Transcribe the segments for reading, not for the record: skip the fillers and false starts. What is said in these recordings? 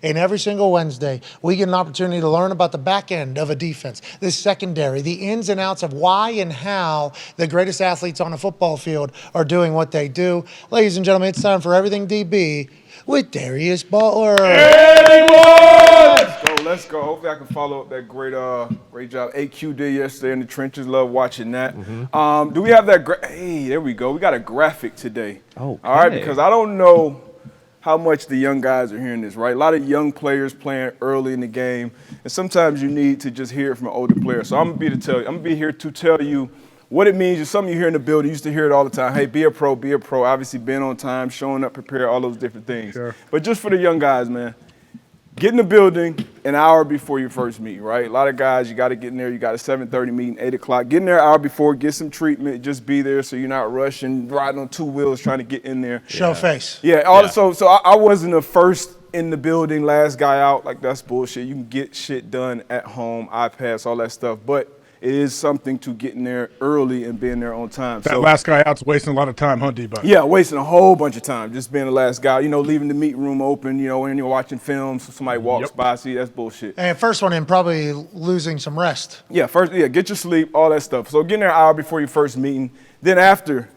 And every single Wednesday, we get an opportunity to learn about the back end of a defense, the secondary, the ins and outs of why and how the greatest athletes on a football field are doing what they do. Ladies and gentlemen, it's time for Everything DB with Darius Butler. Let's go. Hopefully I can follow up that great job AQ did yesterday in the trenches. Love watching that. Do we have that? Hey, there we go. We got a graphic today. Oh, all right, because I don't know how much the young guys are hearing this, right? A lot of young players playing early in the game, and sometimes you need to just hear it from an older player. So I'm gonna be here to tell you what it means. Some of you here in the building used to hear it all the time. Hey, be a pro, be a pro. Obviously, being on time, showing up, prepared, all those different things. Sure. But just for the young guys, man, get in the building an hour before your first meet, right? A lot of guys, you got to get in there. You got a 7:30 meeting, 8 o'clock. Get in there an hour before, get some treatment. Just be there so you're not rushing, riding on two wheels, trying to get in there. Show face. Yeah. So I wasn't the first in the building, last guy out. Like, that's bullshit. You can get shit done at home, iPads, all that stuff. But it is something to get in there early and being there on time. That last guy out's wasting a lot of time, huh, D-Buck? Yeah, wasting a whole bunch of time, just being the last guy. Leaving the meet room open, when you're watching films, somebody walks by, see, that's bullshit. And first one in, probably losing some rest. Yeah, get your sleep, all that stuff. So get in there an hour before your first meeting. Then after,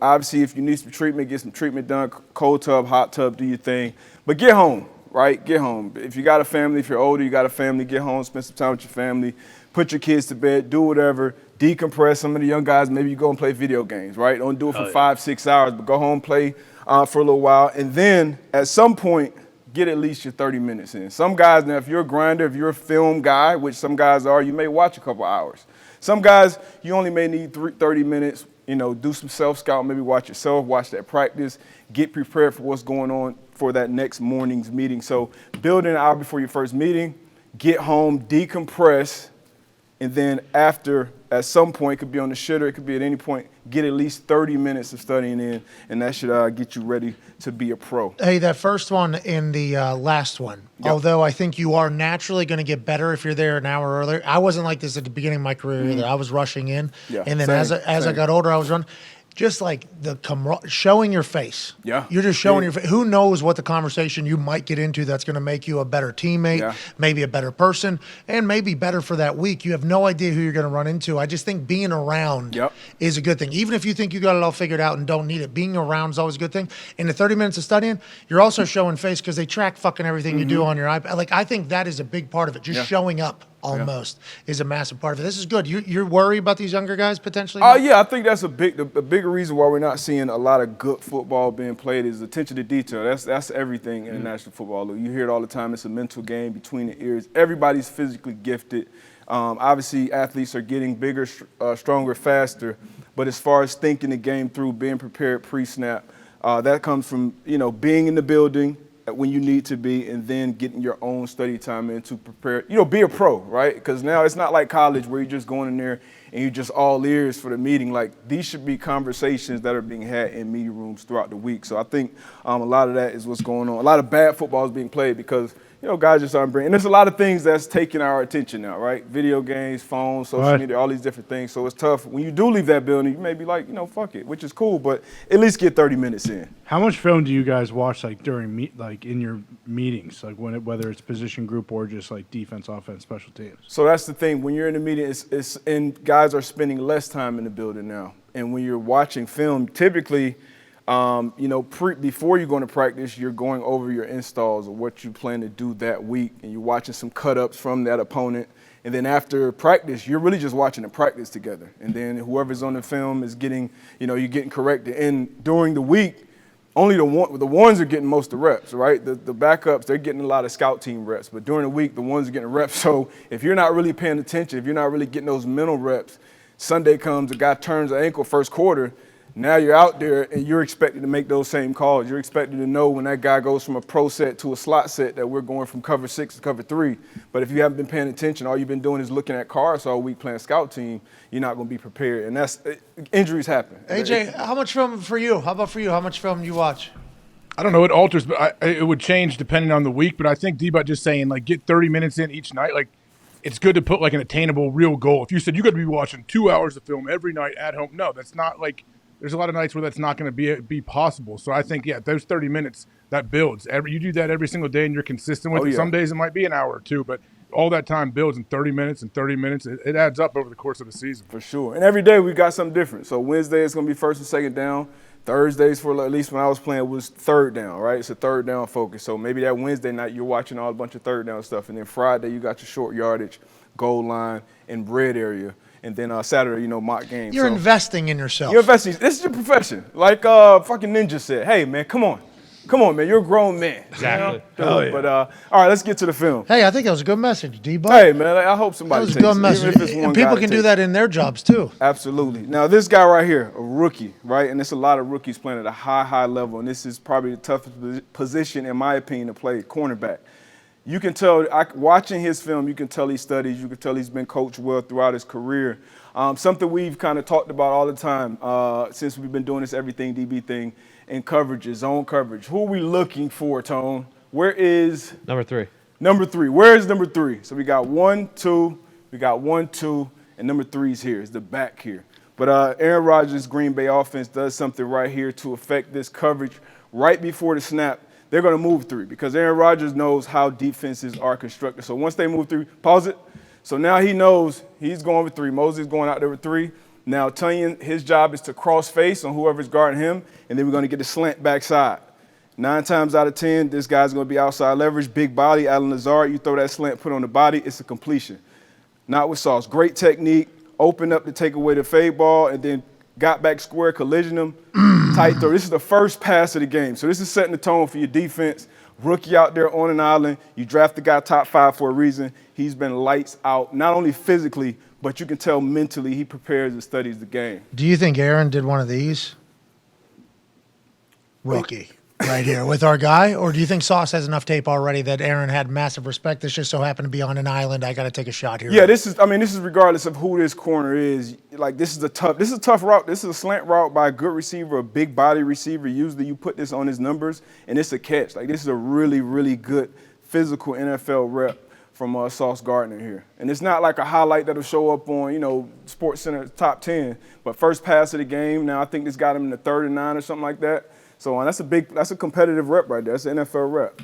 obviously if you need some treatment, get some treatment done, cold tub, hot tub, do your thing. But get home, right? Get home. If you got a family, if you're older, you got a family, get home, spend some time with your family. Put your kids to bed, do whatever, decompress. Some of the young guys, maybe you go and play video games, right? Don't do it for 5-6 hours, but go home, play for a little while. And then at some point, get at least your 30 minutes in. Some guys, now if you're a grinder, if you're a film guy, which some guys are, you may watch a couple hours. Some guys, you only may need 30 minutes, do some self-scout, maybe watch yourself, watch that practice, get prepared for what's going on for that next morning's meeting. So build in an hour before your first meeting, get home, decompress, and then after, at some point, it could be on the shitter, it could be at any point, get at least 30 minutes of studying in, and that should get you ready to be a pro. Hey, that first one and the last one, although I think you are naturally going to get better if you're there an hour earlier. I wasn't like this at the beginning of my career either. I was rushing in, and then as I got older, I was running. Just like showing your face. Yeah. You're just showing your face. Who knows what the conversation you might get into that's going to make you a better teammate, maybe a better person, and maybe better for that week. You have no idea who you're going to run into. I just think being around is a good thing. Even if you think you got it all figured out and don't need it, being around is always a good thing. In the 30 minutes of studying, you're also showing face because they track fucking everything you do on your iPad. Like, I think that is a big part of it. Just showing up. Almost is a massive part of it. This is good. You're worried about these younger guys potentially? Yeah, I think that's the bigger reason why we're not seeing a lot of good football being played is attention to detail. That's everything in the National Football League. You hear it all the time. It's a mental game between the ears. Everybody's physically gifted. Obviously, athletes are getting bigger, stronger, faster. But as far as thinking the game through, being prepared pre-snap, that comes from being in the building when you need to be, and then getting your own study time in to prepare, be a pro, right? Because now it's not like college where you're just going in there and you're just all ears for the meeting. Like, these should be conversations that are being had in meeting rooms throughout the week. So I think a lot of that is what's going on. A lot of bad football is being played because guys just aren't bringing. And there's a lot of things that's taking our attention now, right? Video games, phones, social media, all these different things. So it's tough. When you do leave that building, you may be like, fuck it, which is cool, but at least get 30 minutes in. How much film do you guys watch, like, during in your meetings, like whether it's position group or just like defense, offense, special teams? So that's the thing. When you're in the meeting, and guys are spending less time in the building now. And when you're watching film, typically, before you go into practice, you're going over your installs of what you plan to do that week, and you're watching some cut-ups from that opponent. And then after practice, you're really just watching the practice together. And then whoever's on the film is getting, you're getting corrected. And during the week, only the ones are getting most of the reps, right? The backups, they're getting a lot of scout team reps. But during the week, the ones are getting reps. So if you're not really paying attention, if you're not really getting those mental reps, Sunday comes, the guy turns an ankle first quarter, now you're out there and you're expected to make those same calls. You're expected to know when that guy goes from a pro set to a slot set that we're going from cover 6 to cover 3. But if you haven't been paying attention, all you've been doing is looking at cards all week playing scout team, you're not going to be prepared. And injuries happen. AJ, how much film for you? How about for you? How much film do you watch? I don't know. It alters, but it would change depending on the week. But I think D-Butt just saying, like, get 30 minutes in each night. Like, it's good to put, like, an attainable real goal. If you said you got to be watching 2 hours of film every night at home, no, that's not, like, there's a lot of nights where that's not going to be possible. So I think, those 30 minutes, that builds. You do that every single day and you're consistent with it. Some days it might be an hour or two, but all that time builds in 30 minutes and 30 minutes. It adds up over the course of the season. For sure. And every day we got something different. So Wednesday is going to be first and second down. Thursdays, for at least when I was playing, was third down, right? It's a third down focus. So maybe that Wednesday night you're watching all a bunch of third down stuff. And then Friday you got your short yardage, goal line, and red area. And then Saturday, mock games. You're investing in yourself. You're investing. This is your profession. Like fucking Ninja said, hey, man, come on. Come on, man. You're a grown man. Exactly. Oh, yeah. But, all right, let's get to the film. Hey, I think that was a good message, D-Buck. Hey, man, I hope somebody takes it. That was a good message. And people can do that in their jobs, too. Absolutely. Now, this guy right here, a rookie, right? And there's a lot of rookies playing at a high level. And this is probably the toughest position, in my opinion, to play, cornerback. You can tell, watching his film, you can tell he studies. You can tell he's been coached well throughout his career. Something we've kind of talked about all the time since we've been doing this everything DB thing in coverages, zone coverage. Who are we looking for, Tone? Where is number 3? Number 3. Where is number 3? So we got 1, 2, we got 1, 2, and number 3's here. Is the back here. But Aaron Rodgers' Green Bay offense does something right here to affect this coverage right before the snap. They're going to move 3 because Aaron Rodgers knows how defenses are constructed. So once they move 3, pause it. So now he knows he's going with 3. Moses going out there with 3. Now Tunyon, his job is to cross face on whoever's guarding him, and then we're going to get the slant backside. 9 times out of 10, this guy's going to be outside leverage, big body. Allen Lazard, you throw that slant, put on the body, it's a completion. Not with Sauce. Great technique, opened up to take away the fade ball, and then got back square, collision him, tight throw. This is the first pass of the game. So this is setting the tone for your defense. Rookie out there on an island. You draft the guy top 5 for a reason. He's been lights out, not only physically, but you can tell mentally he prepares and studies the game. Do you think Aaron did one of these? Rookie. Right here with our guy? Or do you think Sauce has enough tape already that Aaron had massive respect? This just so happened to be on an island. I got to take a shot here. Yeah, this is regardless of who this corner is. Like, this is a tough route. This is a slant route by a good receiver, a big body receiver. Usually you put this on his numbers, and it's a catch. Like, this is a really, really good physical NFL rep from Sauce Gardner here. And it's not like a highlight that'll show up on, Sports Center top 10. But first pass of the game. Now I think this got him in the 3rd and 9 or something like that. So that's a competitive rep right there. That's an NFL rep.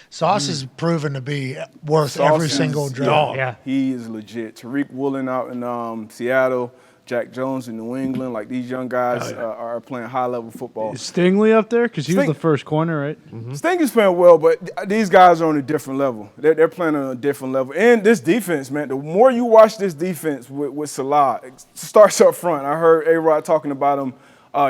Sauce is proven to be worth every single draw. Yeah. He is legit. Tariq Woolen out in Seattle, Jack Jones in New England. Like, these young guys are playing high-level football. Is Stingley up there? Because he was the first corner, right? Mm-hmm. Sting is playing well, but these guys are on a different level. They're playing on a different level. And this defense, man, the more you watch this defense with Salah, it starts up front. I heard A-Rod talking about him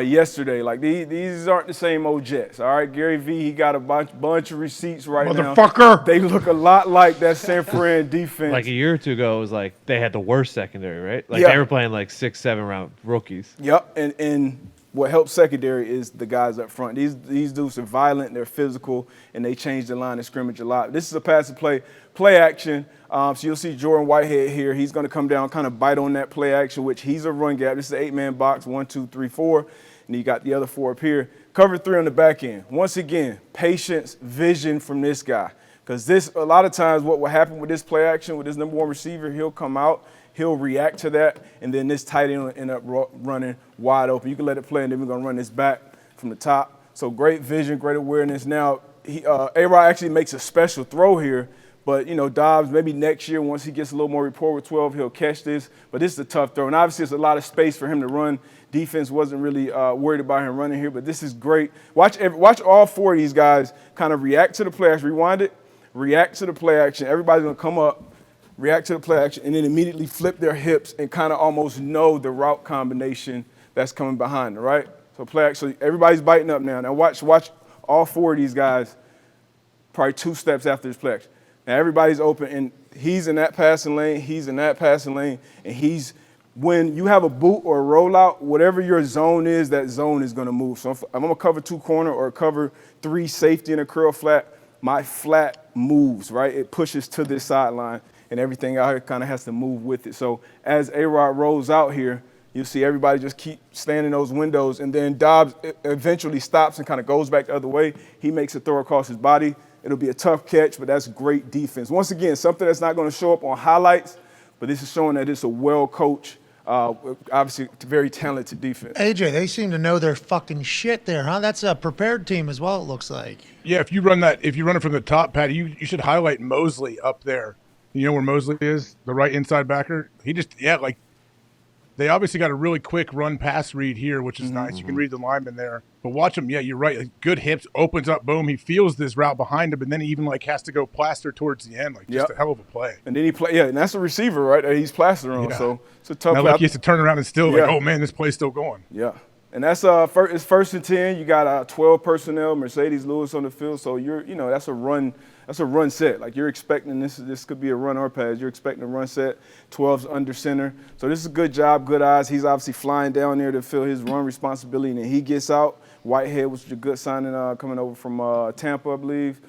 yesterday. Like, these aren't the same old Jets, all right? Gary V, he got a bunch of receipts right now. Motherfucker! They look a lot like that San Fran defense. Like a year or two ago, it was like they had the worst secondary, right? Like they were playing like 6, 7 round rookies. Yep, and what helps secondary is the guys up front. These dudes are violent, they're physical, and they change the line of scrimmage a lot. This is a pass and play action. So you'll see Jordan Whitehead here. He's going to come down, kind of bite on that play action, which he's a run gap. This is an 8-man box, 1, 2, 3, 4. And you got the other 4 up here. Cover 3 on the back end. Once again, patience, vision from this guy. Because a lot of times what will happen with this play action, with this number 1 receiver, he'll come out, he'll react to that, and then this tight end will end up running wide open. You can let it play, and then we're going to run this back from the top. So great vision, great awareness. Now, A-Rod actually makes a special throw here. But, Dobbs, maybe next year, once he gets a little more rapport with 12, he'll catch this. But this is a tough throw. And obviously, there's a lot of space for him to run. Defense wasn't really worried about him running here. But this is great. Watch all 4 of these guys kind of react to the play action. Rewind it. React to the play action. Everybody's going to come up, react to the play action, and then immediately flip their hips and kind of almost know the route combination that's coming behind them, right? So play action. So everybody's biting up now. Now watch all 4 of these guys probably 2 steps after this play action. Now everybody's open, and he's in that passing lane, he's in that passing lane, and when you have a boot or a rollout, whatever your zone is, that zone is going to move. So if I'm going to cover 2 corner or cover 3 safety in a curl flat, my flat moves, right? It pushes to this sideline, and everything out here kind of has to move with it. So as A-Rod rolls out here, you'll see everybody just keep standing in those windows, and then Dobbs eventually stops and kind of goes back the other way. He makes a throw across his body. It'll be a tough catch, but that's great defense. Once again, something that's not going to show up on highlights, but this is showing that it's a well-coached Obviously, very talented defense. AJ, they seem to know their fucking shit there, huh? That's a prepared team as well, it looks like. Yeah, if you run it from the top, Patty, you should highlight Mosley up there. You know where Mosley is, the right inside backer. They obviously got a really quick run pass read here, which is nice. You can read the lineman there. But watch him. Yeah, you're right. Like, good hips, opens up, boom. He feels this route behind him, and then he even has to go plaster towards the end. Just a hell of a play. And then and that's a receiver, right? That he's plaster on. Yeah. So it's a tough play. He has to turn around and still oh man, this play's still going. Yeah. And that's it's 1st and 10. You got 12 personnel, Mercedes Lewis on the field. So that's a run. That's a run set. Like you're expecting this could be a run or pass. You're expecting a run set. 12's under center. So this is a good job, good eyes. He's obviously flying down there to fill his run responsibility, and then he gets out. Whitehead was a good signing coming over from Tampa, I believe.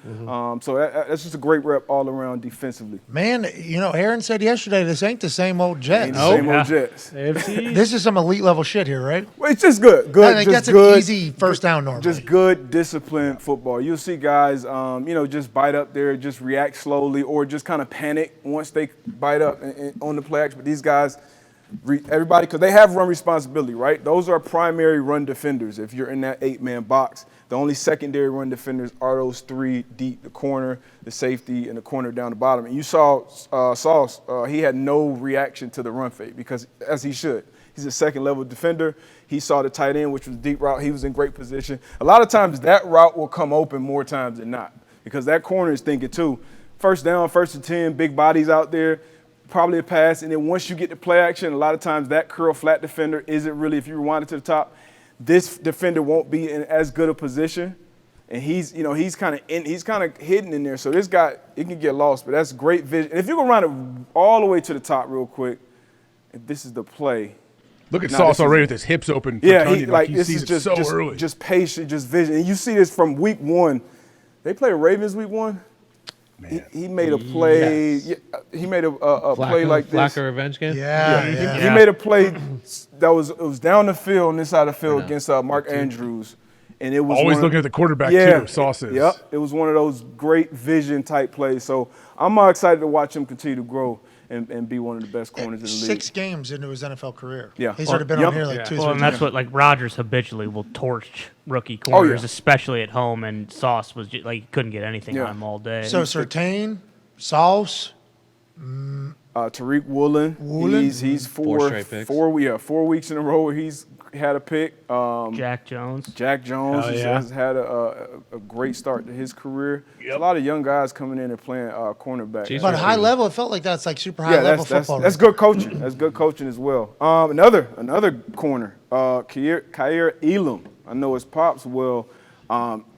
So that's just a great rep all around defensively. Man, Aaron said yesterday this ain't the same old Jets. Same old Jets. This is some elite level shit here, right? Well, it's just good. I think that's an easy first down normally. Just good, disciplined football. You'll see guys, just bite up there, just react slowly, or just kind of panic once they bite up on the play action. But these guys, everybody, because they have run responsibility, right? Those are primary run defenders. If you're in that 8-man box, the only secondary run defenders are those 3 deep: the corner, the safety, and the corner down the bottom. And you saw Sauce, he had no reaction to the run fake because, as he should. He's a second-level defender. He saw the tight end, which was a deep route. He was in great position. A lot of times that route will come open more times than not because that corner is thinking too. First down, 1st and 10, big bodies out there. Probably a pass, and then once you get to play action, a lot of times that curl flat defender isn't really, if you rewind it to the top, this defender won't be in as good a position, and he's kind of hidden in there. So this guy, it can get lost, but that's great vision. And if you can run it all the way to the top real quick, if this is the play. Look at Sauce already with his hips open. Yeah, he this sees is just early. Just patient, just vision. And you see this from week 1. They played Ravens week 1. He made a play. Yes. He made a play like this. Flacker revenge game. Yeah. He made a play that was down the field on this side of the field against Mark Andrews, and it was always looking at the quarterback too. Sauce is. Yep, it was one of those great vision type plays. So I'm excited to watch him continue to grow and be one of the best corners in the league. 6 games into his NFL career. Yeah, he's already been on here like 2 Well, and that's what Rodgers habitually will torch rookie corners, especially at home. And Sauce was just, he couldn't get anything on him all day. So Surtain, Sauce, Tariq Woolen. He's 4 weeks in a row where he's had a pick. Jack Jones has had a great start to his career. There's a lot of young guys coming in and playing cornerback. But high level, it felt like that's like super high level football. That's good coaching. That's good coaching as well. Another corner, Kyer Elam. I know his pops well.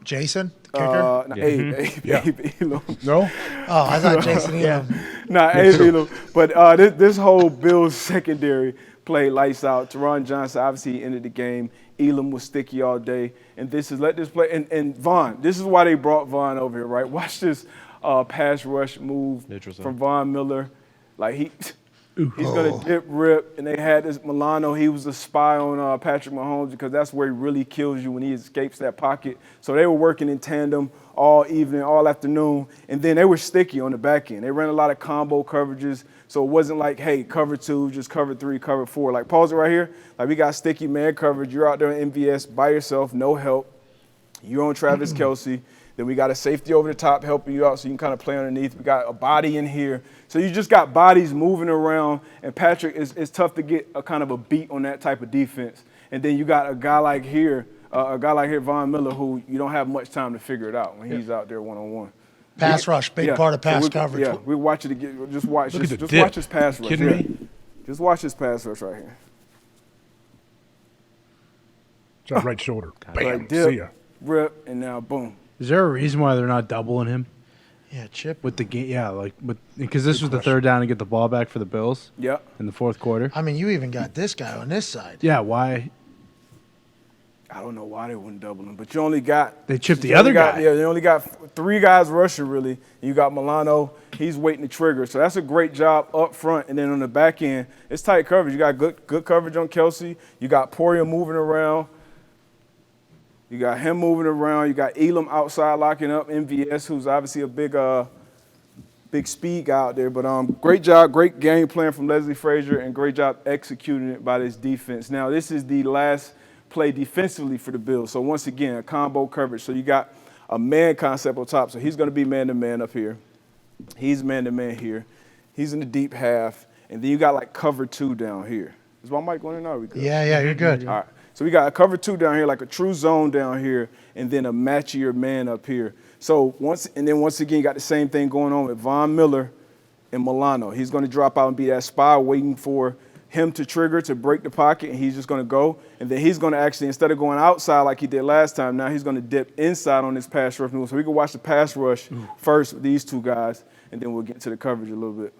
Jason, kicker? Abe Elam. No? Oh, I thought Jason Elam. Abe Elam. But this whole Bills secondary played lights out. Teron Johnson, obviously, he ended the game. Elam was sticky all day. And let this play. And Vaughn, this is why they brought Vaughn over here, right? Watch this pass rush move from Von Miller. He's going to dip, rip. And they had this Milano. He was a spy on Patrick Mahomes because that's where he really kills you when he escapes that pocket. So they were working in tandem all evening, all afternoon. And then they were sticky on the back end. They ran a lot of combo coverages. So it wasn't like, hey, cover 2, just cover 3, cover 4. Pause it right here. We got sticky man coverage. You're out there in MVS by yourself, no help. You're on Travis Kelce. Then we got a safety over the top helping you out so you can kind of play underneath. We got a body in here. So you just got bodies moving around. And Patrick, it's tough to get a kind of a beat on that type of defense. And then you got a guy like here, Von Miller, who you don't have much time to figure it out when he's out there one-on-one. Pass rush, big part of pass coverage. Yeah, we watch it again. Just watch his pass rush. Kidding me? Just watch his pass rush right here. Right shoulder. Bam. Dip, See ya. Rip, and now boom. Is there a reason why they're not doubling him? Yeah, Chip. With the game, because this was the third down to get the ball back for the Bills. Yep. In the fourth quarter. I mean, you even got this guy on this side. Yeah, why? I don't know why they wouldn't double him, but you only got they chipped the other guy. Yeah, they only got 3 guys rushing really. You got Milano, he's waiting to trigger, so that's a great job up front, and then on the back end, it's tight coverage. You got good coverage on Kelce. You got Poria moving around. You got him moving around. You got Elam outside locking up MVS, who's obviously a big big speed guy out there. But great job, great game plan from Leslie Frazier, and great job executing it by this defense. Now, this is the last play defensively for the Bills. So once again, a combo coverage. So you got a man concept on top. So he's going to be man-to-man up here. He's man-to-man here. He's in the deep half. And then you got like cover 2 down here. Is my mic going in? Are we good? Yeah, you're good. All right. So we got a cover 2 down here, like a true zone down here, and then a matchier man up here. So once again, you got the same thing going on with Von Miller and Milano. He's going to drop out and be that spy waiting for him to trigger, to break the pocket, and he's just going to go. And then he's going to actually, instead of going outside like he did last time, now he's going to dip inside on this pass rush move. So we can watch the pass rush first with these two guys, and then we'll get to the coverage a little bit.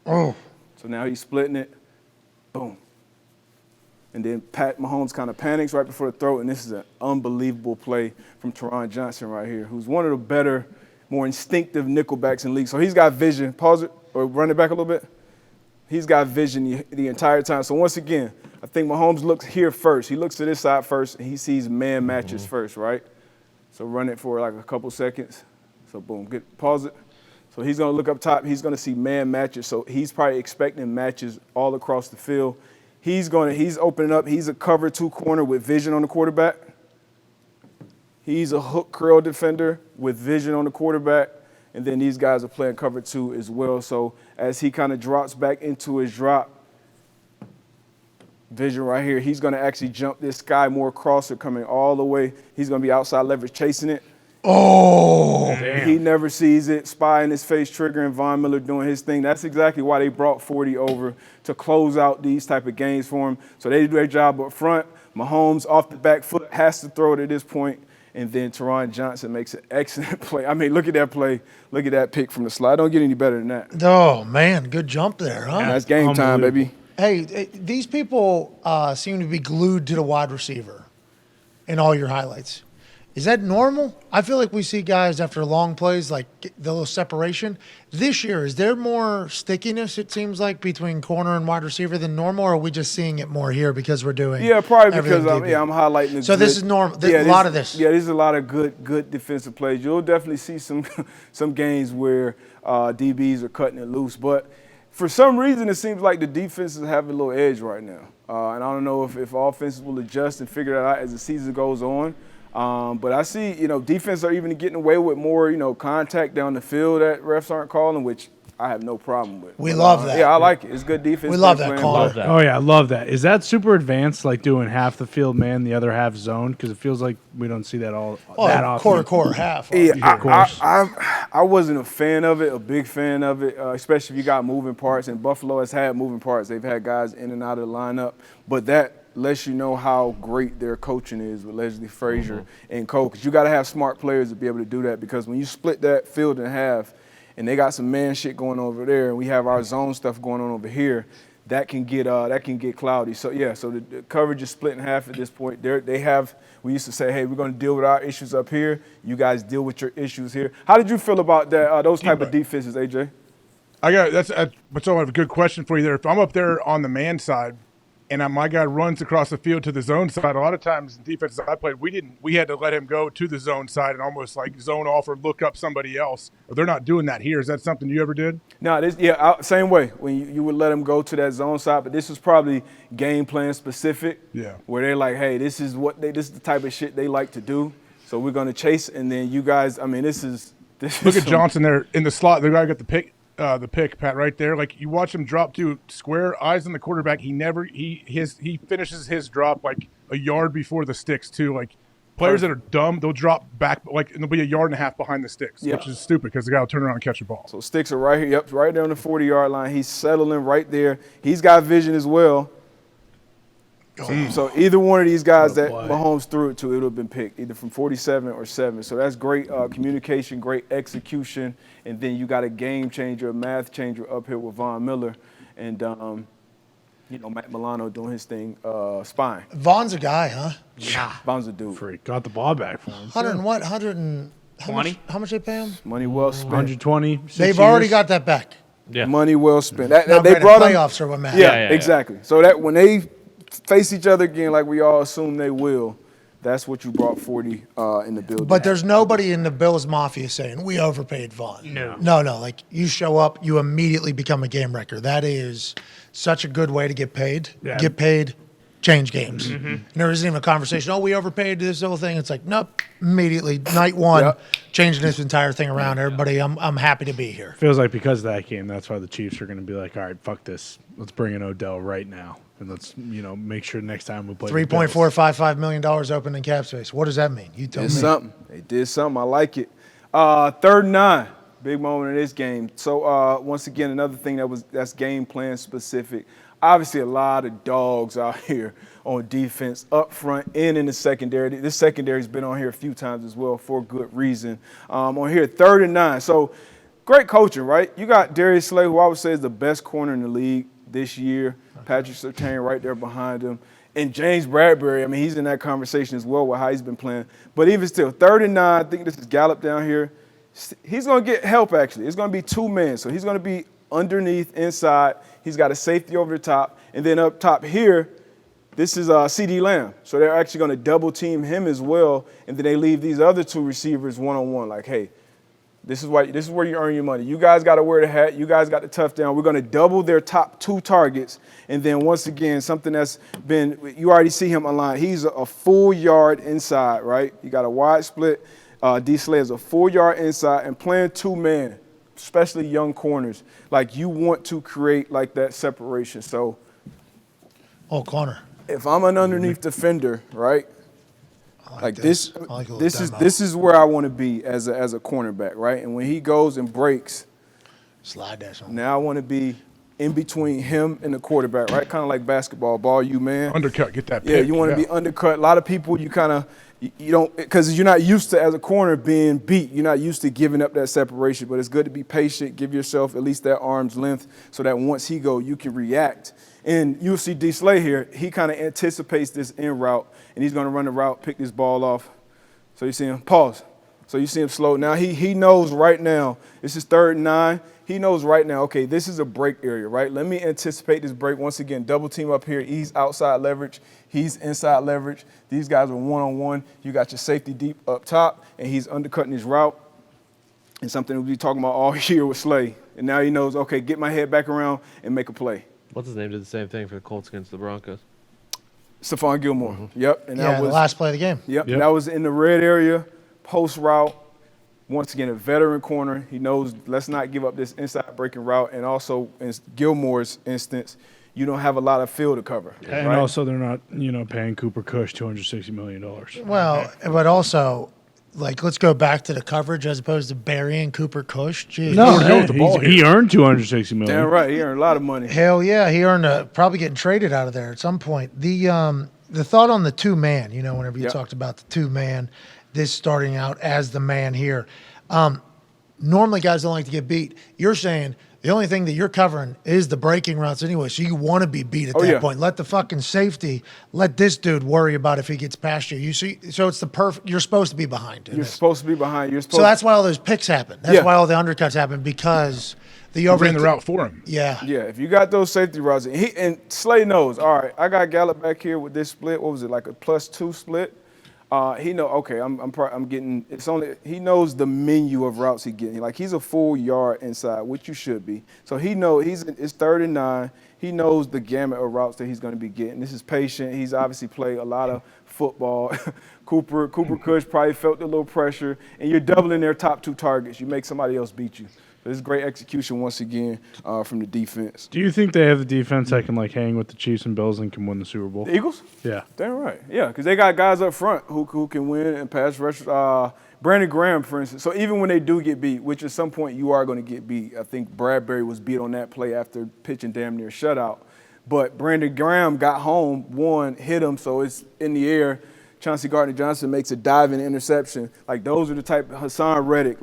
Oh. So now he's splitting it. Boom. And then Pat Mahomes kind of panics right before the throw, and this is an unbelievable play from Taron Johnson right here, who's one of the better, more instinctive nickelbacks in the league. So he's got vision. Pause it or run it back a little bit. He's got vision the entire time. So once again, I think Mahomes looks here first. He looks to this side first, and he sees man matches first, right? So run it for like a couple seconds. So boom, pause it. So he's going to look up top. He's going to see man matches. So he's probably expecting matches all across the field. He's opening up. He's a cover 2 corner with vision on the quarterback. He's a hook curl defender with vision on the quarterback. And then these guys are playing cover 2 as well. So as he kind of drops back into his drop, vision right here, he's going to actually jump this Sky Moore crosser coming all the way. He's going to be outside leverage chasing it. Oh, damn. He never sees it. Spy in his face, triggering Von Miller doing his thing. That's exactly why they brought 40 over, to close out these type of games for him. So they do their job up front. Mahomes off the back foot has to throw it at this point. And then Taron Johnson makes an excellent play. I mean, look at that play. Look at that pick from the slide. Don't get any better than that. Oh, man. Good jump there, huh? Yeah, that's game time, baby. Hey, these people seem to be glued to the wide receiver in all your highlights. Is that normal? I feel like we see guys after long plays, like the little separation. This year, is there more stickiness, it seems like, between corner and wide receiver than normal, or are we just seeing it more here because we're doing probably because I'm DB? highlighting the So this is normal. A lot of this. Yeah, there's a lot of good defensive plays. You'll definitely see some games where DBs are cutting it loose. But for some reason, it seems like the defenses have a little edge right now. And I don't know if offenses will adjust and figure that out as the season goes on. But I see, defense are even getting away with more, contact down the field that refs aren't calling, which I have no problem with. We love that. Yeah, I like it. It's good defense. We love that call. Oh, yeah, I love that. Is that super advanced, like doing half the field man, the other half zone? Because it feels like we don't see that that often. Quarter, half. Yeah, I wasn't a fan of it, a big fan of it, especially if you got moving parts. And Buffalo has had moving parts. They've had guys in and out of the lineup. But that lets you know how great their coaching is with Leslie Frazier and Cole. Because you got to have smart players to be able to do that. Because when you split that field in half, and they got some man shit going over there, and we have our zone stuff going on over here, that can get cloudy. So so the coverage is split in half at this point. We used to say, hey, we're going to deal with our issues up here. You guys deal with your issues here. How did you feel about that? Those type of defenses, AJ? That's I have a good question for you there. If I'm up there on the man side, and my guy runs across the field to the zone side, a lot of times in defenses I played, we had to let him go to the zone side and almost like zone off or look up somebody else. But they're not doing that here. Is that something you ever did? No, same way. When you would let him go to that zone side, but this was probably game plan specific. Yeah. Where they're like, hey, this is the type of shit they like to do. So we're gonna chase, and then you guys. I mean, this is. Look at Johnson there in the slot. The guy got the pick. Pat, right there. Like you watch him drop to square, eyes on the quarterback. He finishes his drop like a yard before the sticks too. Like players that are dumb, they'll drop back and they'll be a yard and a half behind the sticks, which is stupid because the guy will turn around and catch the ball. So sticks are right here, right there on the 40-yard line. He's settling right there. He's got vision as well. So either one of these guys that Mahomes threw it to, it would have been picked, either from 47 or 7. So that's great communication, great execution, and then you got a game changer, a math changer up here with Von Miller, and Matt Milano doing his thing, spying. Von's a guy, huh? Yeah, Von's a dude. Freak. Got the ball back for him. 120? How much they pay him? Money well spent. 120. They've already got that back. Yeah. Money well spent. They brought playoffs are what matters. Yeah, exactly. So that when they face each other again, like we all assume they will, That's what you brought 40 in the building. But there's nobody in the Bills Mafia saying, we overpaid Vaughn. No. No. Like, you show up, you immediately become a game wrecker. That is such a good way to get paid. Yeah. Get paid, change games. And there isn't even a conversation, oh, we overpaid this whole thing. It's like, nope, immediately, night one, changing this entire thing around. Everybody, I'm happy to be here. Feels like because of that game, that's why the Chiefs are going to be like, all right, fuck this. Let's bring in Odell right now. And let's, make sure next time we play $3.455 million open in cap space. What does that mean? You tell me. They did something. I like it. 3rd and 9. Big moment in this game. So once again, another thing that's game plan specific. Obviously, a lot of dogs out here on defense, up front and in the secondary. This secondary's been on here a few times as well for good reason. On here, 3rd and 9. So great coaching, right? You got Darius Slay, who I would say is the best corner in the league this year. Patrick Surtain right there behind him. And James Bradbury, I mean, he's in that conversation as well with how he's been playing. But even still, 3rd and 9, I think this is Gallup down here. He's going to get help, actually. It's going to be 2 men. So he's going to be underneath, inside. He's got a safety over the top. And then up top here, this is CeeDee Lamb. So they're actually going to double team him as well. And then they leave these other 2 receivers one-on-one. Like, hey, this is where you earn your money. You guys got to wear the hat. You guys got the tough down. We're going to double their top 2 targets. And then once again, something that's been, you already see him aligned. He's a full yard inside, right? You got a wide split. D. Slay is a 4 yard inside and playing 2 man, especially young corners. Like, you want to create like that separation. So, corner. If I'm an underneath defender, right? Like this demo. this is where I want to be as a cornerback, right? And when he goes and breaks, slide that one. Now I want to be in between him and the quarterback, right? Kind of like basketball, ball you man. Undercut, get that pick. Yeah, you want to be undercut. A lot of people you kind of you don't, because you're not used to, as a corner, being beat. You're not used to giving up that separation, but it's good to be patient, give yourself at least that arm's length so that once he go, you can react. And you'll see D. Slay here, he kind of anticipates this in route, and he's going to run the route, pick this ball off. So you see him, pause. So you see him slow. Now he knows right now, this is 3rd and 9. He knows right now, okay, this is a break area, right? Let me anticipate this break. Once again, double team up here. He's outside leverage. He's inside leverage. These guys are one-on-one. You got your safety deep up top, and he's undercutting his route. And something we'll be talking about all year with Slay. And now he knows, okay, get my head back around and make a play. What's his name did the same thing for the Colts against the Broncos. Stephon Gilmore. Yep. And that was the last play of the game. Yep. And that was in the red area, post route. Once again, a veteran corner. He knows let's not give up this inside breaking route. And also, in Gilmore's instance, you don't have a lot of field to cover. And right? also, they're not, paying Cooper Cush $260 million. Well, but also, like, let's go back to the coverage as opposed to burying Cooper Cush. Jeez. No, he earned $260 million. Damn right, he earned a lot of money. Hell yeah, he earned probably getting traded out of there at some point. The thought on the 2-man, whenever you talked about the 2-man, this starting out as the man here. Normally guys don't like to get beat. You're saying the only thing that you're covering is the breaking routes anyway, so you want to be beat at that point. Let the fucking safety, let this dude worry about if he gets past you. You see, so it's the perfect, you're supposed to be behind. You're supposed to be behind. So that's why all those picks happen. That's why all the undercuts happen, because the ran the route for him. Yeah. Yeah, if you got those safety routes, and Slay knows, all right, I got Gallup back here with this split. What was it, like a +2 split? He know, okay, I'm getting, it's only, he knows the menu of routes he's getting. Like, he's a full yard inside, which you should be. So he knows, it's 3rd and 9. He knows the gamut of routes that he's going to be getting. This is patient. He's obviously played a lot of football. Cooper Cush probably felt a little pressure, and you're doubling their top 2 targets. You make somebody else beat you. This is great execution once again from the defense. Do you think they have the defense that can hang with the Chiefs and Bills and can win the Super Bowl? The Eagles? Yeah. Damn right. Yeah, because they got guys up front who can win and pass rush. Brandon Graham, for instance. So even when they do get beat, which at some point you are going to get beat. I think Bradbury was beat on that play after pitching damn near shutout. But Brandon Graham got home, hit him, so it's in the air. Chauncey Gardner-Johnson makes a diving interception. Like, those are the type of Hassan Reddick,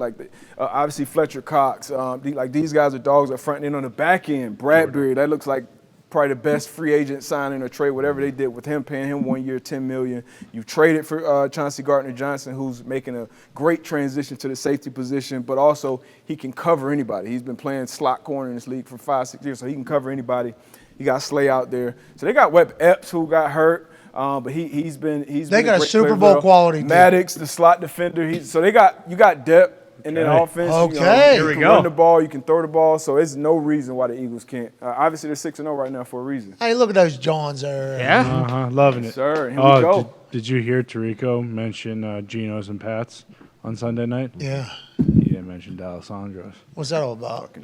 obviously Fletcher Cox. Like, these guys are dogs up front. And then on the back end, Bradbury, that looks like probably the best free agent signing or trade, whatever they did with him, paying him 1 year, $10 million. You traded for Chauncey Gardner-Johnson, who's making a great transition to the safety position, but also he can cover anybody. He's been playing slot corner in this league for 5-6 years, so he can cover anybody. He got Slay out there. So they got Webb Epps, who got hurt. But he's been They been got a great Super player Bowl for quality team. Maddox, the slot defender. So you got depth. And then offense, Okay. you Here we can go. run the ball, you can throw the ball, so there's no reason why the Eagles can't. Obviously, they're 6-0 right now for a reason. Hey, look at those Johns there. Yeah. Loving it. Sir, here we go. Did you hear Tirico mention Geno's and Pat's on Sunday night? Yeah. He didn't mention D'Alessandro's. What's that all about?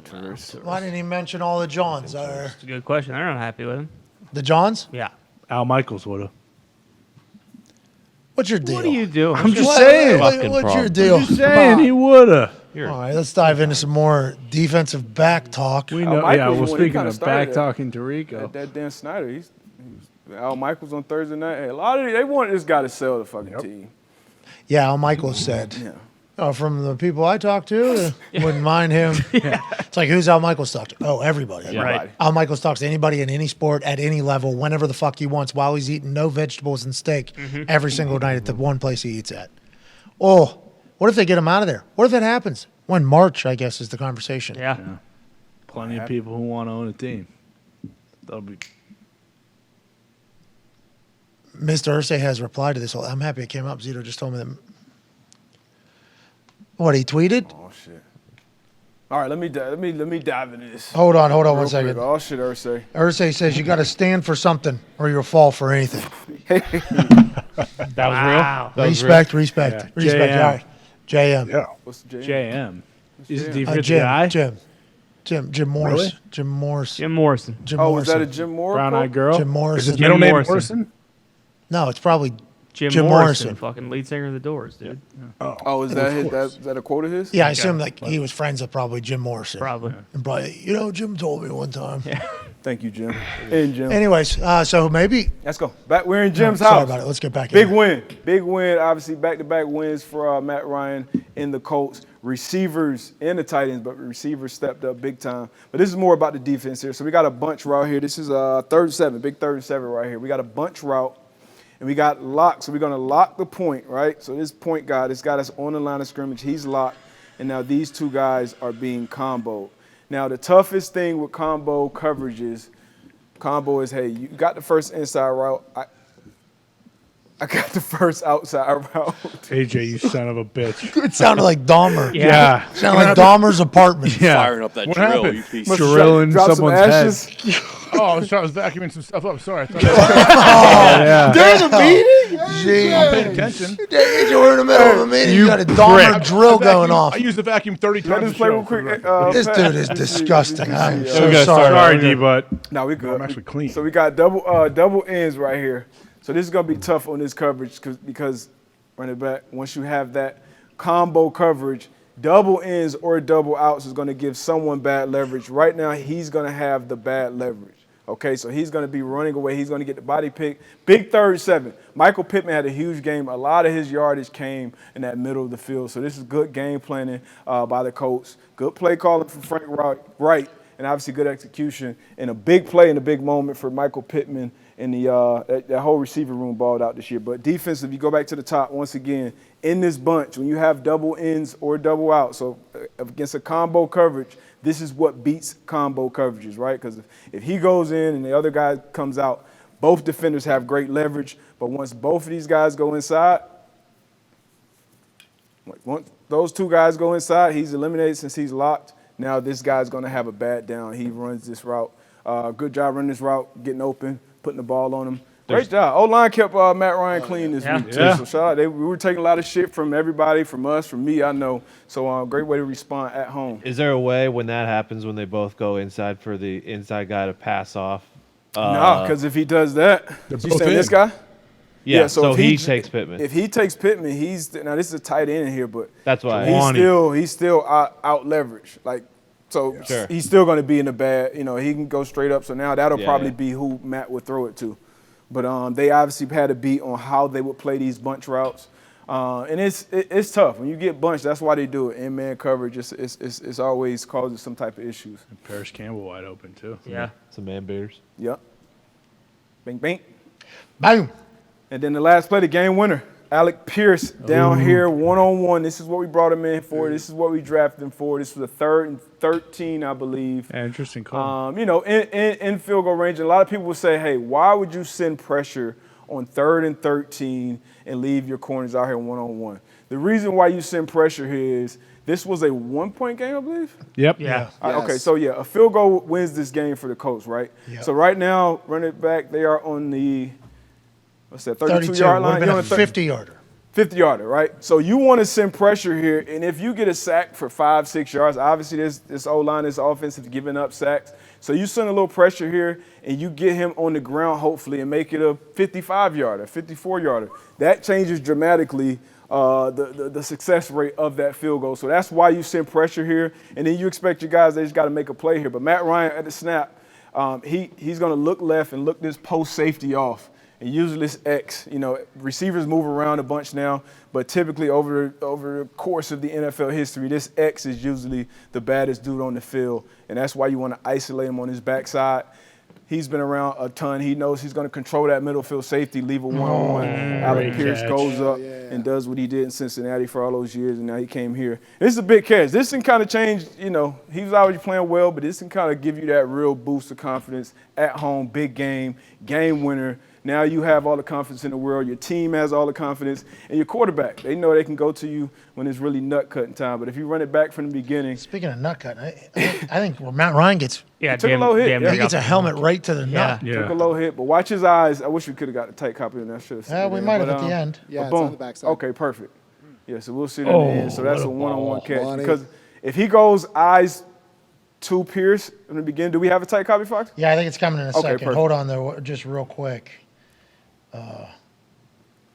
Why didn't he mention all the Johns there? It's a good question. They're not happy with him. The Johns? Yeah. Al Michaels would have. What's your deal? What do you do? I'm just saying. What's your deal? Just saying he would have. All right, let's dive into some more defensive back talk. We know. Michaels, Yeah, well, when he speaking kinda of started back talking Tirico. That Dan Snyder, he's Al Michaels on Thursday night. Hey, a lot of they wanted this guy to sell the fucking team. Yeah, Al Michaels said. From the people I talked to, wouldn't mind him. It's like, who's Al Michaels talk to? Oh, everybody. Right. Al Michaels talks to anybody in any sport at any level, whenever the fuck he wants, while he's eating no vegetables and steak every single night at the one place he eats at. Oh, what if they get him out of there? What if that happens? When March, I guess, is the conversation. Yeah. Plenty of people who want to own a team. That'll be. Mr. Irsay has replied to this. I'm happy it came up. Zito just told me that. What, he tweeted? Oh shit! All right, let me dive into this. Hold on one Real second. quick. Oh shit, Ursay. Ursay says you got to stand for something or you'll fall for anything. That was Wow. real. That was Respect. Yeah. Respect. JM. All right. JM. Yeah. What's the J? JM. Is it JM? do you forget the guy? Jim Morris. Really? Jim Morris. Jim Morrison. Jim Oh, Morrison. was that a Jim Moore? Brown quote? eyed girl. Jim Morrison. Is his middle name Morrison. Morrison? No, it's probably Jim Jim Morrison, Morrison. fucking lead singer of the Doors, dude. Oh, is that is that a quote of his? yeah. I assume like he was friends with probably Jim Morrison. Probably. And probably, Jim told me one time. Thank you, Jim. And Jim. Anyways, so maybe Let's go. Back. We're in Jim's sorry house. about it. Let's get back. Big in. win. Big win. Obviously, back-to-back wins for Matt Ryan in the Colts. Receivers and the tight ends, but receivers stepped up big time. But this is more about the defense here. So we got a bunch route here. This is third and 7, big 3rd and 7 right here. We got a bunch route, and we got lock. So we're going to lock the point, right? So this point guy, this guy that's on the line of scrimmage, he's locked. And now these two guys are being comboed. Now the toughest thing with combo coverage is, hey, you got the first inside route. I got the first outside route. AJ, you son of a bitch. It sounded like Dahmer. Yeah. Sounded like Dahmer's apartment. Yeah. Firing up that drill, happened? you piece Must of have Drilling dropped some someone's head. ashes. Oh, I was vacuuming some stuff up. Sorry. I thought Yeah. There's a meeting? I'm paying attention. You were in the middle of a meeting. You got a Dahmer drill going off. I used the vacuum 30 Let times. us play real quick. This Pat. dude is disgusting. I'm Yeah. so We gotta sorry. start. Sorry, D-Butt. No, we good. I'm actually clean. So we got double ends right here. So this is gonna be tough on this coverage because running back, once you have that combo coverage, double ends or double outs is gonna give someone bad leverage. Right now, he's gonna have the bad leverage. Okay, so he's going to be running away. He's going to get the body pick. Big 3rd and 7. Michael Pittman had a huge game. A lot of his yardage came in that middle of the field. So this is good game planning by the Colts. Good play calling from Frank Wright, and obviously good execution. And a big play and a big moment for Michael Pittman. And that whole receiver room balled out this year. But defense, if you go back to the top, once again, in this bunch, when you have double ends or double outs, so against a combo coverage, this is what beats combo coverages, right? Because if he goes in and the other guy comes out, both defenders have great leverage. But once both of these guys go inside, once those two guys go inside, he's eliminated since he's locked. Now this guy's going to have a bad down. He runs this route. Good job running this route, getting open, putting the ball on him. Great job. O-line kept Matt Ryan clean this week, too. Yeah. So shout out. We were taking a lot of shit from everybody, from us, from me, I know. So great way to respond at home. Is there a way when that happens, when they both go inside, for the inside guy to pass off? No, because if he does that, you both saying this in. guy? Yeah, so so if he takes Pittman. If he takes Pittman, now this is a tight end in here, but That's why. he's still out leveraged. Like, so Sure. he's still going to be in the bad. He can go straight up. So now that'll Yeah, probably yeah. be who Matt would throw it to. But they obviously had a beat on how they would play these bunch routes. And it's tough. When you get bunched, that's why they do it. In-man coverage, it's always causes some type of issues. Paris Campbell wide open, too. Yeah. Some man beaters. Yep. Bing, bing. Boom. And then the last play, the game winner. Alec Pierce down here, one-on-one. This is what we brought him in for. This is what we drafted him for. This was a 3rd and 13, I believe. Yeah, interesting call. In field goal range. And a lot of people will say, hey, why would you send pressure on 3rd and 13 and leave your corners out here one-on-one. The reason why you send pressure here is this was a 1-point game, I believe? Yep. Yeah. Okay, so a field goal wins this game for the Colts, right? Yep. So right now, run it back, they are on the, what's that, 32-yard line? Would have been a 50-yarder. 50-yarder, right? So you want to send pressure here, and if you get a sack for 5-6 yards, obviously this O-line, this offense is giving up sacks. So you send a little pressure here, and you get him on the ground, hopefully, and make it a 55-yarder, 54-yarder. That changes dramatically the success rate of that field goal. So that's why you send pressure here, and then you expect your guys, they just got to make a play here. But Matt Ryan at the snap, he's going to look left and look this post safety off. And usually it's X. Receivers move around a bunch now, but typically over the course of the NFL history, this X is usually the baddest dude on the field, and that's why you want to isolate him on his backside. He's been around a ton. He knows he's going to control that middle field safety, leave a one-on-one. Alec Pierce goes up and does what he did in Cincinnati for all those years, and now he came here. This is a big catch. This can kind of change, he was already playing well, but this can kind of give you that real boost of confidence at home, big game, game winner. Now you have all the confidence in the world. Your team has all the confidence. And your quarterback, they know they can go to you when it's really nut-cutting time. But if you run it back from the beginning. Speaking of nut-cutting, I think Matt Ryan gets took a low hit. he gets a helmet right to the nut. Yeah. Took a low hit. But watch his eyes. I wish we could have got a tight copy of that. Should have We might have at the end. Yeah, it's boom. on the backside. Okay, perfect. Yeah, so we'll see that in the end. So that's what a a one-on-one catch. Money. Because if he goes eyes to Pierce in the beginning, do we have a tight copy, Fox? Yeah, I think it's coming in a second. perfect. Hold on there, just real quick.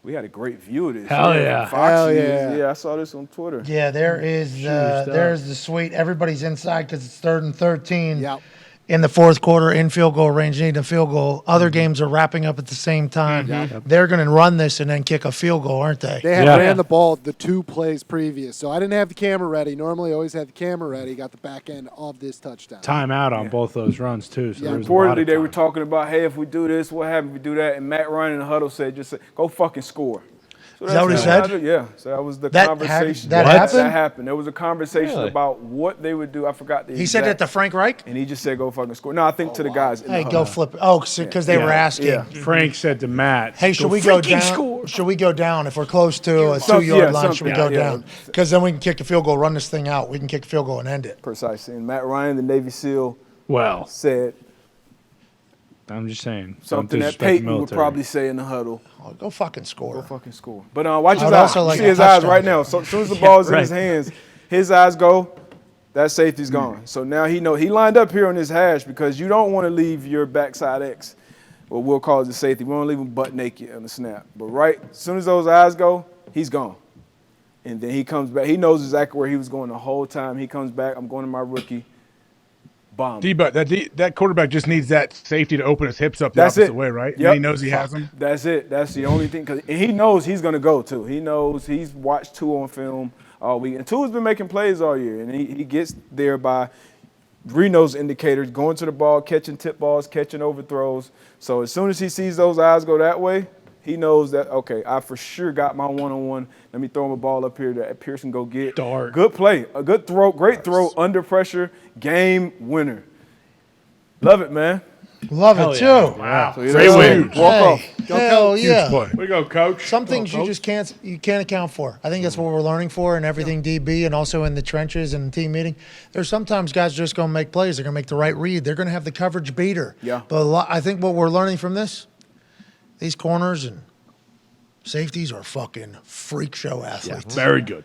We had a great view of this. Hell yeah. Fox Hell News. yeah. Yeah, I saw this on Twitter. Yeah, there's the suite. Everybody's inside because it's 3rd and 13. Yep. In the fourth quarter, in field goal range, needing a field goal. Other games are wrapping up at the same time. They're going to run this and then kick a field goal, aren't they? They had ran the ball the 2 plays previous, so I didn't have the camera ready. Normally, I always had the camera ready. Got the back end of this touchdown. Timeout on both those runs too. So Yeah. there was a lot Reportedly, of they were time. talking about, hey, if we do this, what happens if we do that? And Matt Ryan in the huddle said, go fucking score. So Is that what he that's said? Yeah. So that was the That conversation. that happened? That happened. There was a conversation Really? about what they would do. I forgot the He said that to Frank Reich? and he just said, go fucking score. No, I think to the guys. In the Hey, huddle. go flip it. Oh, because they were asking. Yeah. Frank said to Matt, Hey, should we go down? Should we go down if we're close to a Some- 2-yard yeah, line? Should we something, go yeah. down? Because then we can kick a field goal, run this thing out. We can kick a field goal and end it. Precisely. And Matt Ryan, the Navy SEAL, well, said I'm just saying. something don't that disrespect the Peyton would military. probably say in the huddle. Oh, go fucking score. Go fucking score. But watch his would eyes. also You like see a his eyes touchdown. right now. So as soon as the ball's in his right. hands, his eyes go, that safety's gone. So now he lined up here on this hash because you don't want to leave your backside X, what we'll call the safety. We want to leave him butt naked on the snap. But right, as soon as those eyes go, he's gone. And then he comes back. He knows exactly where he was going the whole time. He comes back. I'm going to my rookie. Bomb. D-But that quarterback just needs that safety to open his hips up the That's opposite it. way, right? Yep. And he knows he has them. That's it. That's the only thing. And he knows he's going to go, too. He knows he's watched 2 on film all week. And 2 has been making plays all year. And he gets there by Reno's indicators, going to the ball, catching tip balls, catching overthrows. So as soon as he sees those eyes go that way, he knows that, okay, I for sure got my one-on-one. Let me throw him a ball up here that Pierce can go get. Dart. Good play. A good throw. Great throw under pressure. Game winner. Love it, man. Love it, too. Wow. So you Great know, win. Walk Hey, off. hell Huge yeah. play. We go, coach. Some things you just can't account for. I think that's what we're learning for in everything DB and also in the trenches and team meeting. There's sometimes guys just going to make plays. They're going to make the right read. They're going to have the coverage beater. Yeah. But I think what we're learning from this, these corners and safeties are fucking freak show athletes. Very good.